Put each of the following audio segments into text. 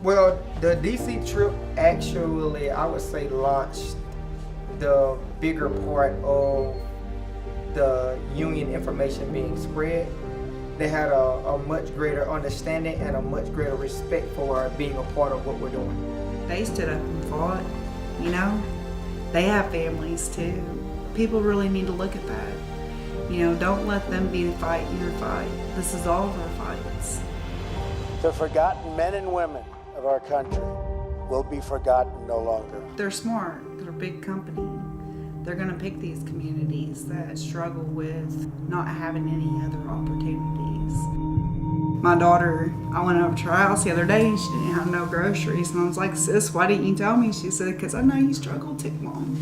Well, the DC trip actually, I would say, launched the bigger part of the union information being spread. They had a much greater understanding and a much greater respect for being a part of what we're doing. They stood up and fought, you know? They have families too. People really need to look at that. You know, don't let them be the fight your fight. This is all of our fights. The forgotten men and women of our country will be forgotten no longer. They're smart. They're a big company. They're going to pick these communities that struggle with not having any other opportunities. My daughter, I went over to her house the other day and she didn't have no groceries. And I was like, sis, why didn't you tell me? She said, because I know you struggle too, Mom.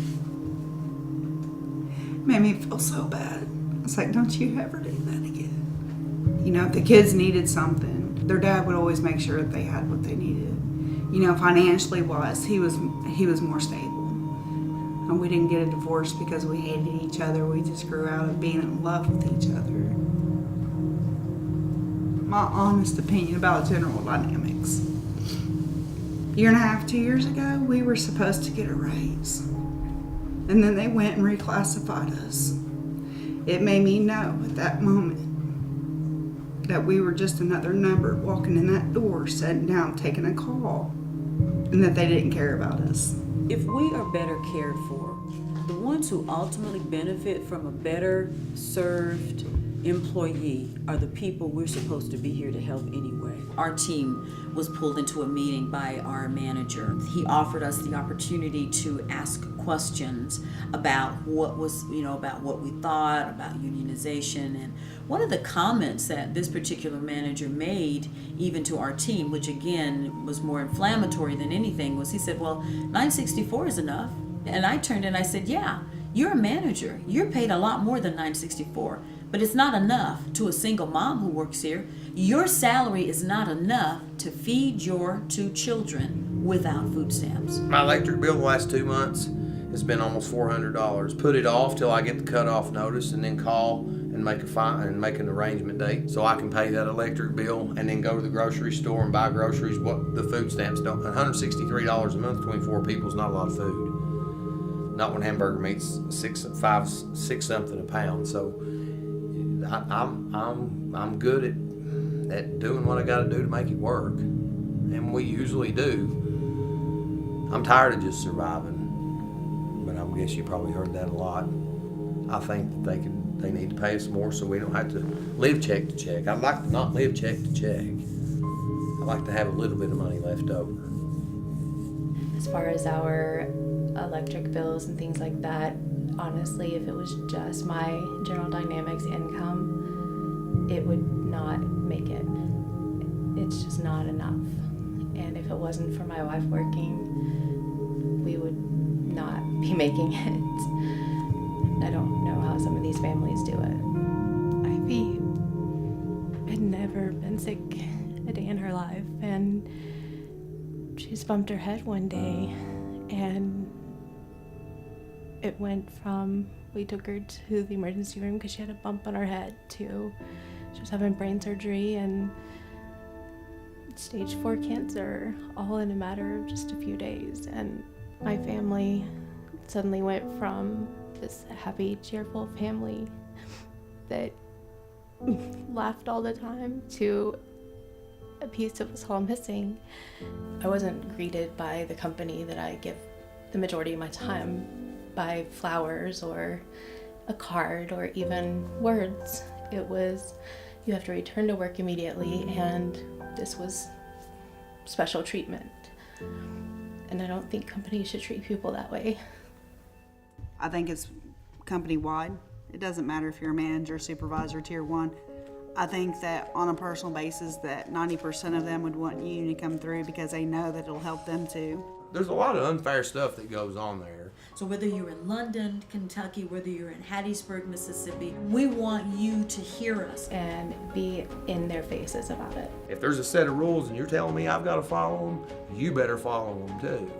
It made me feel so bad. I was like, don't you ever do that again. You know, if the kids needed something, their dad would always make sure that they had what they needed. You know, financially wise, he was more stable. And we didn't get a divorce because we hated each other. We just grew out of being in love with each other. My honest opinion about General Dynamics. A year and a half, 2 years ago, we were supposed to get a raise. And then they went and reclassified us. It made me know at that moment that we were just another number walking in that door, sitting down, taking a call, and that they didn't care about us. If we are better cared for, the ones who ultimately benefit from a better served employee are the people we're supposed to be here to help anyway. Our team was pulled into a meeting by our manager. He offered us the opportunity to ask questions about what was, about what we thought about unionization. And one of the comments that this particular manager made, even to our team, which again was more inflammatory than anything, was he said, well, 964 is enough. And I turned and I said, yeah, you're a manager. You're paid a lot more than 964, but it's not enough to a single mom who works here. Your salary is not enough to feed your 2 children without food stamps. My electric bill the last 2 months has been almost $400. Put it off till I get the cutoff notice and then call and make an arrangement date so I can pay that electric bill and then go to the grocery store and buy groceries. What the food stamps don't. $163 a month between 4 people is not a lot of food. Not when hamburger meat's six something a pound. So I'm good at doing what I got to do to make it work, and we usually do. I'm tired of just surviving, but I guess you probably heard that a lot. I think that they need to pay us more so we don't have to live check to check. I'd like to not live check to check. I'd like to have a little bit of money left over. As far as our electric bills and things like that, honestly, if it was just my General Dynamics income, it would not make it. It's just not enough. And if it wasn't for my wife working, we would not be making it. I don't know how some of these families do it. Ivy had never been sick a day in her life, and she just bumped her head one day, and it went from, we took her to the emergency room because she had a bump on her head, to she was having brain surgery and stage 4 cancer, all in a matter of just a few days. And my family suddenly went from this happy, cheerful family that laughed all the time to a piece of us all missing. I wasn't greeted by the company that I give the majority of my time by flowers or a card or even words. It was, you have to return to work immediately, and this was special treatment. And I don't think companies should treat people that way. I think it's company-wide. It doesn't matter if you're a manager, supervisor, tier 1. I think that on a personal basis that 90% of them would want union to come through because they know that it'll help them too. There's a lot of unfair stuff that goes on there. So whether you're in London, Kentucky, whether you're in Hattiesburg, Mississippi, we want you to hear us And be in their faces about it. If there's a set of rules and you're telling me I've got to follow them, you better follow them too.